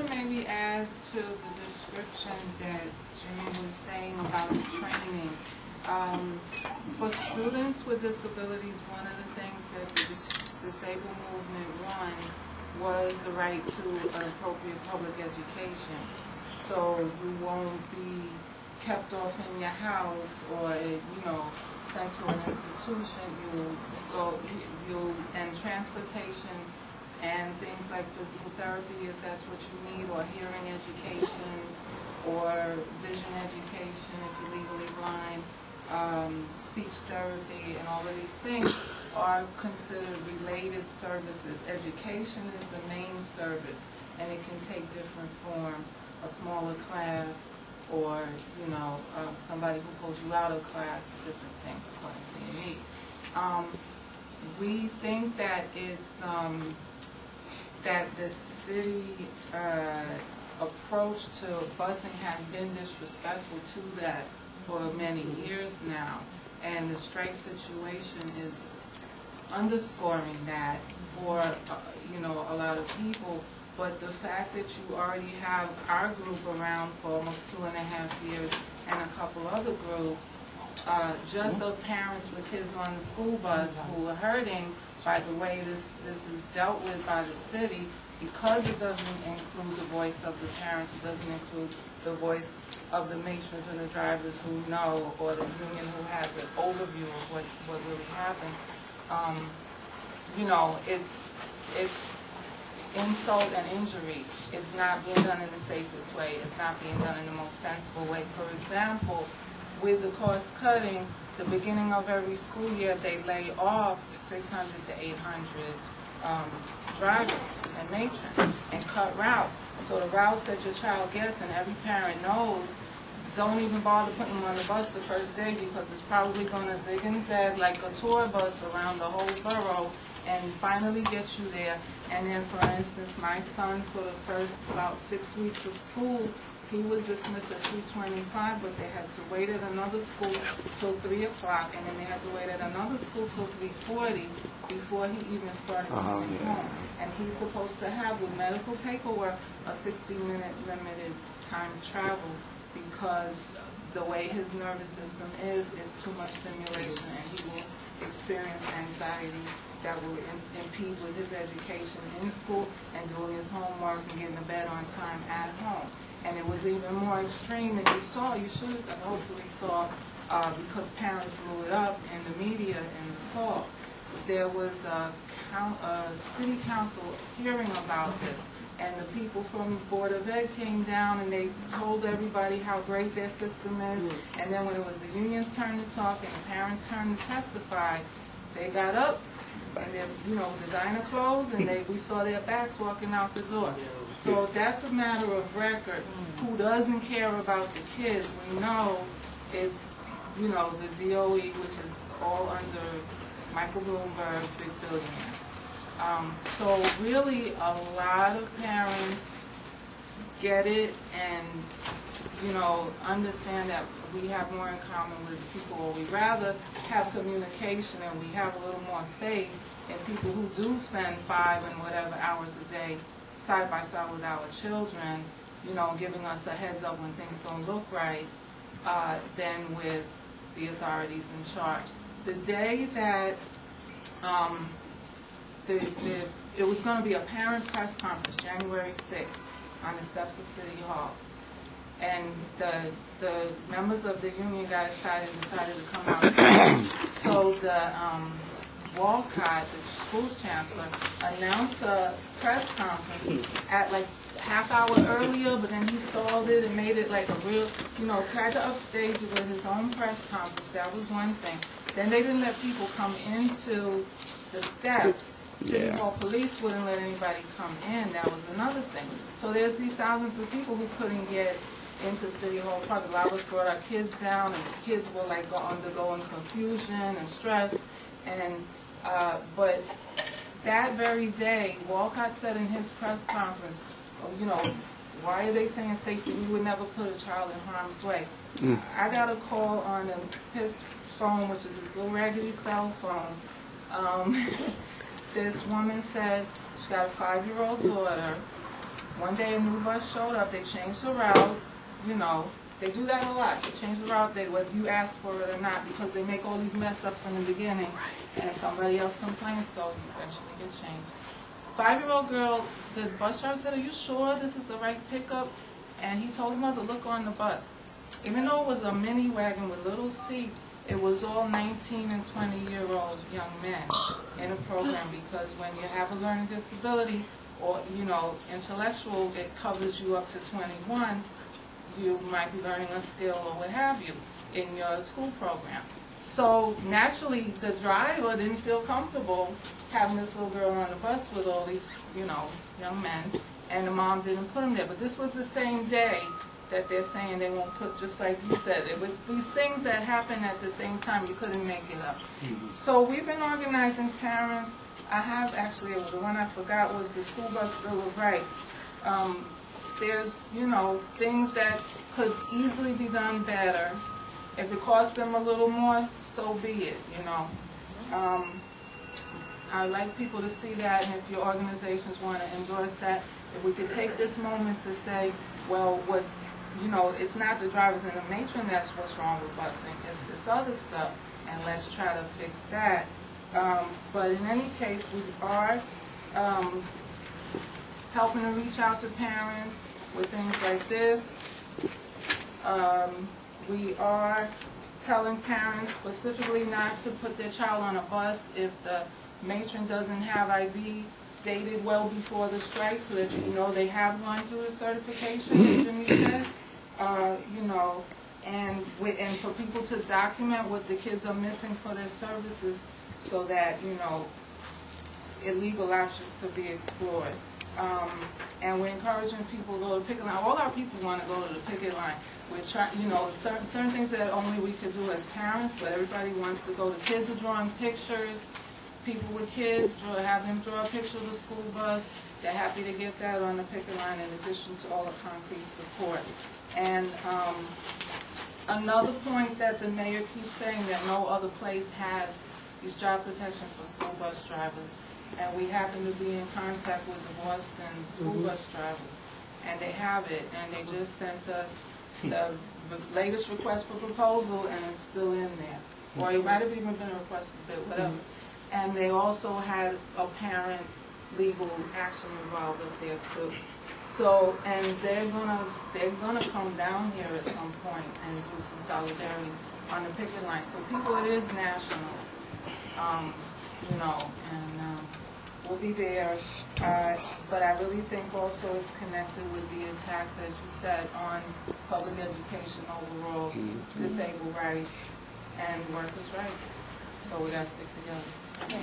maybe add to the description that Jimmy was saying about the training. For students with disabilities, one of the things that the disabled movement won was the right to an appropriate public education. So you won't be kept off in your house or, sent to an institution. And transportation and things like physical therapy, if that's what you need, or hearing education, or vision education if you're legally blind, speech therapy, and all of these things are considered related services. Education is the main service, and it can take different forms: a smaller class, or somebody who pulls you out of class, different things according to your need. We think that it's that the city approach to busing has been disrespectful to that for many years now, and the strike situation is underscoring that for a lot of people. But the fact that you already have our group around for almost 2.5 years and a couple other groups, just of parents with kids on the school bus who are hurting by the way this is dealt with by the city, because it doesn't include the voice of the parents, it doesn't include the voice of the matrons and the drivers who know, or the union who has an overview of what really happens. It's insult and injury. It's not being done in the safest way. It's not being done in the most sensible way. For example, with the cost cutting, the beginning of every school year, they lay off 600 to 800 drivers and matrons and cut routes. So the routes that your child gets, and every parent knows, don't even bother putting them on the bus the first day, because it's probably going to zig and zag like a tour bus around the whole borough and finally get you there. And then, for instance, my son, for the first about 6 weeks of school, he was dismissed at 2:25, but they had to wait at another school till 3 o'clock, and then they had to wait at another school till 3:40 before he even started coming home. And he's supposed to have, with medical paperwork, a 60-minute limited time travel, because the way his nervous system is too much stimulation, and he will experience anxiety that will impede with his education in school and doing his homework and getting to bed on time at home. And it was even more extreme, and you should have hopefully saw, because parents blew it up in the media in the fall. There was a city council hearing about this, and the people from Board of Ed came down and they told everybody how great their system is. And then when it was the union's turn to talk and the parents' turn to testify, they got up in their designer clothes, and we saw their backs walking out the door. So that's a matter of record. Who doesn't care about the kids? We know it's the DOE, which is all under Michael Bloomberg, big billionaire. So really, a lot of parents get it and understand that we have more in common with people, or we rather have communication and we have a little more faith in people who do spend 5 and whatever hours a day side by side with our children, giving us a heads up when things don't look right, than with the authorities in charge. The day that it was going to be a parent press conference, January 6th, on the steps of City Hall. And the members of the union got excited and decided to come out. So the Walcott, the school's chancellor, announced the press conference at like half hour earlier, but then he stalled it and made it like a real, tried to upstage it with his own press conference. That was one thing. Then they didn't let people come into the steps. City Hall police wouldn't let anybody come in. That was another thing. So there's these thousands of people who couldn't get into City Hall Park. A lot of us brought our kids down, and the kids were like undergoing confusion and stress. And but that very day, Walcott said in his press conference, why are they saying safety? We would never put a child in harm's way. I got a call on the PIST phone, which is this little raggedy cell phone. This woman said she got a 5-year-old daughter One day a new bus showed up, they changed the route, you know, they do that a lot. They change the route, whether you ask for it or not, because they make all these mess-ups in the beginning, and somebody else complains, so eventually get changed. 5-year-old girl, the bus driver said, "Are you sure this is the right pickup?" And he told the mother, "Look on the bus." Even though it was a mini wagon with little seats, it was all 19 and 20-year-old young men in a program, because when you have a learning disability or, you know, intellectual, it covers you up to 21. You might be learning a skill or what have you in your school program. So naturally, the driver didn't feel comfortable having this little girl on the bus with all these, you know, young men, and the mom didn't put him there. But this was the same day that they're saying they won't put, just like you said, it was these things that happen at the same time, you couldn't make it up. So we've been organizing parents. I have actually, the one I forgot was the School Bus Bill of Rights. There's, you know, things that could easily be done better. If it costs them a little more, so be it, you know. I'd like people to see that, and if your organizations want to endorse that, if we could take this moment to say, well, you know, it's not the drivers and the matron that's what's wrong with busing, it's this other stuff, and let's try to fix that. But in any case, we are helping to reach out to parents with things like this. We are telling parents specifically not to put their child on a bus if the matron doesn't have ID dated well before the strike, so that you know they have gone through the certification, as Jimmy said. You know, and for people to document what the kids are missing for their services, so that, you know, illegal options could be explored. And we're encouraging people to go to the picket line. All our people want to go to the picket line. We're trying, you know, certain things that only we could do as parents, but everybody wants to go. The kids are drawing pictures. People with kids have them draw a picture of the school bus. They're happy to get that on the picket line in addition to all the concrete support. And another point that the mayor keeps saying, that no other place has these job protection for school bus drivers. And we happen to be in contact with the Boston school bus drivers, and they have it, and they just sent us the latest request for proposal, and it's still in there. Or it might have even been a request for bid, whatever. And they also had a parent legal action involved up there too. So, and they're gonna come down here at some point and do some solidarity on the picket line. So people, it is national, you know, and we'll be there. But I really think also it's connected with the attacks, as you said, on public education overall, disabled rights, and workers' rights. So we gotta stick together. Okay.